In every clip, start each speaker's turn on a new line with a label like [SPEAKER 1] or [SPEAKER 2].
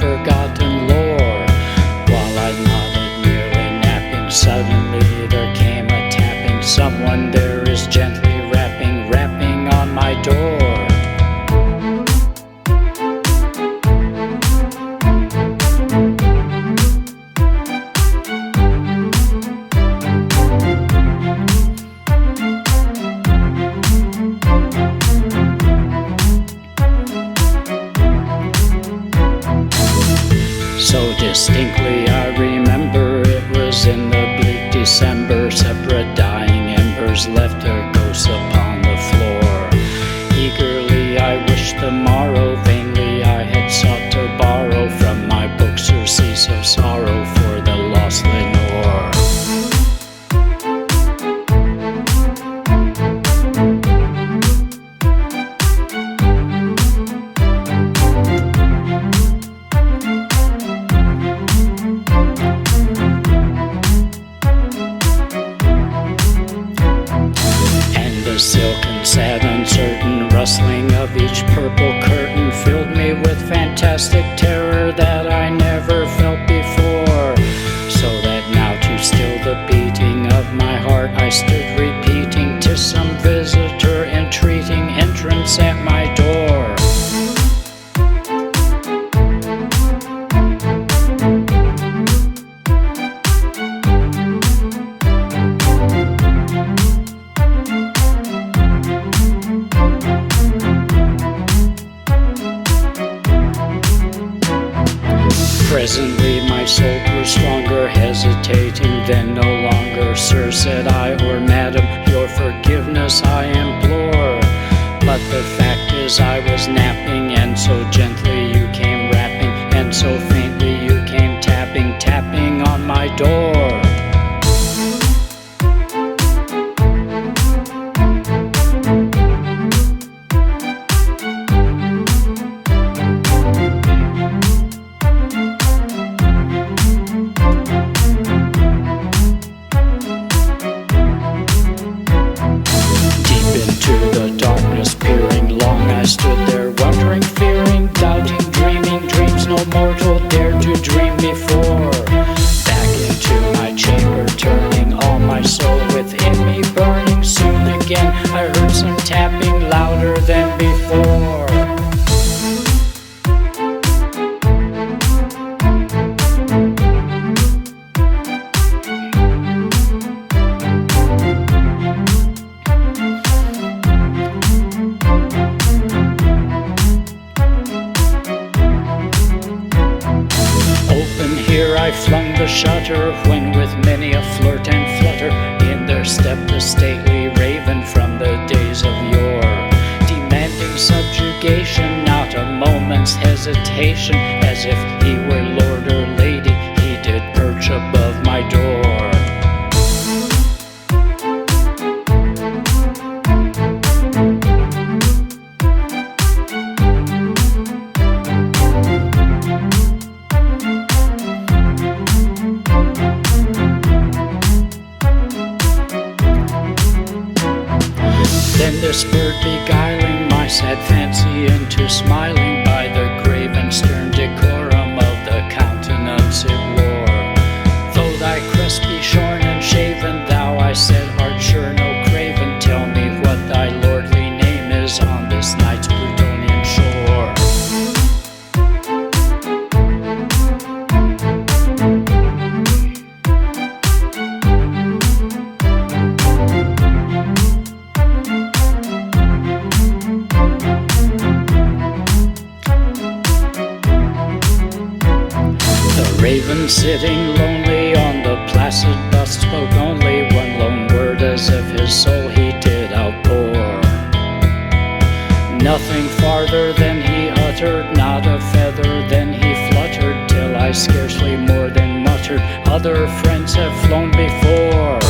[SPEAKER 1] forgotten lore. While I nodded, nearly napping, suddenly there came a tapping. Someone there is gently rapping on my door. So distinctly I remember, it was in the bleak December. Separate dying embers left their ghosts upon the floor. Eagerly I wished the morrow, vainly I had sought to borrow from my book surcease of sorrow for the lost Lenore. The silken, sad, uncertain rustling of each purple curtain filled me with fantastic terror that I never felt before. So that now, to still the beating of my heart, I stood repeating, 'tis some visitor entreating entrance at my door. Presently my soul grew stronger, hesitating then no longer. Sir, said I, or madam, your forgiveness I implore. But the fact is I was napping, and so gently you came rapping, and so faintly you came tapping on my door. I stood there wondering, fearing, doubting, dreaming dreams no mortal dared to dream before. Back into my chamber turning, all my soul within me burning. Soon again I heard some tapping louder than before. Here I flung the shutter, when with many a flirt and flutter in there stepped a stately raven from the days of yore, demanding subjugation, not a moment's hesitation. As if he were lord or lady, he did perch above my door. Then this bird beguiling my sad fancy into smiling, by the grave and stern decorum of the countenance it wore. Though thy crest be shorn and shaven, thou, I said, art sure no craven. Tell me what thy lordly name is on this night's Plutonian shore. Raven sitting lonely on the placid bust spoke only one lone word, as if his soul he did outpour. Nothing farther than he uttered, not a feather then he fluttered, till I scarcely more than muttered, other friends have flown before.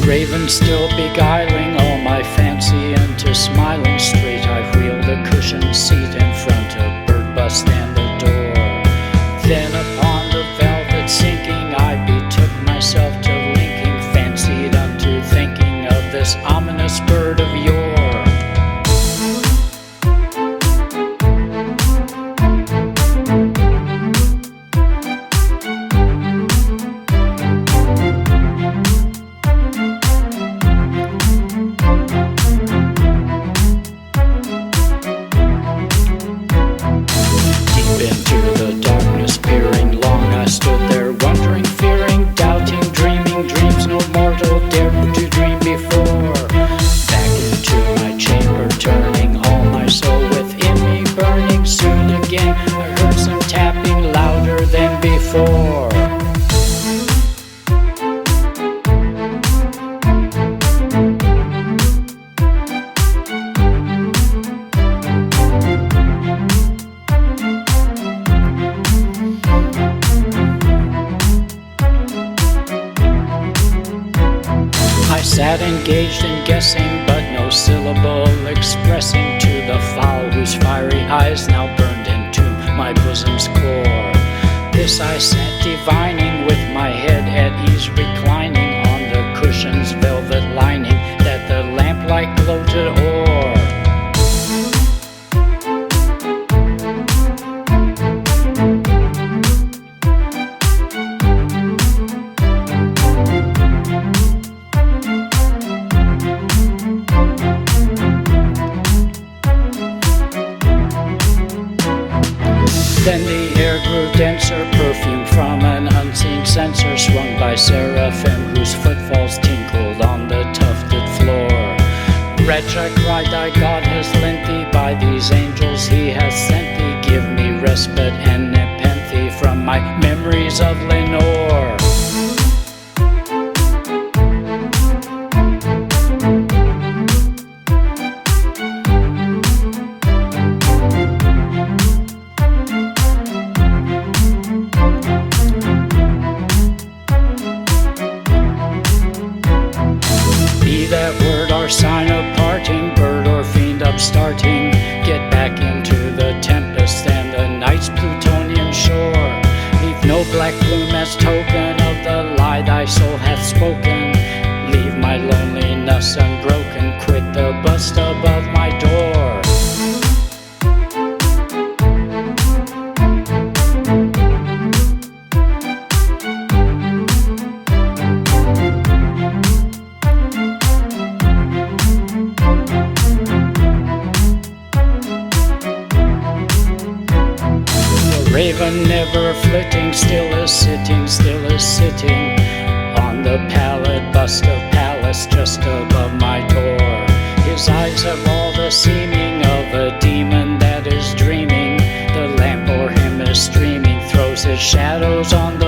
[SPEAKER 1] Raven still beguiling all my fancy into smiling. Straight I wheeled a cushioned seat seat in front of bird bust and the door. Then upon the velvet sinking, I betook myself to linking, fancied unto thinking of this ominous bird of yore. Into the darkness peering, long I stood there wondering, fearing, doubting, dreaming dreams no mortal dared to dream before. Back into my chamber turning, all my soul within me burning. Soon again I heard some tapping louder than before. I sat engaged in guessing, but no syllable expressing to the fowl whose fiery eyes now burned into my bosom's core. This I sat divining, with my head at ease reclining on the cushion's velvet lining that the lamplight gloated o'er. Then the air grew denser, perfume from an unseen censer, swung by seraphim whose footfalls tinkled on the tufted floor. Wretch, I cried, thy God has lent thee, by these angels he has sent thee. Give me respite and nepenthe from my memories of Lenore. Be that word our sign of parting, bird or fiend upstarting, get back into the tempest and the night's plutonian shore. Leave no black plume as token of the lie thy soul hath spoken. Leave my loneliness unbroken, quit the bust above my door. Raven never flitting, still is sitting on the pallid bust of Pallas just above my door. His eyes have all the seeming of a demon that is dreaming. The lamp o'er him is streaming, throws his shadows on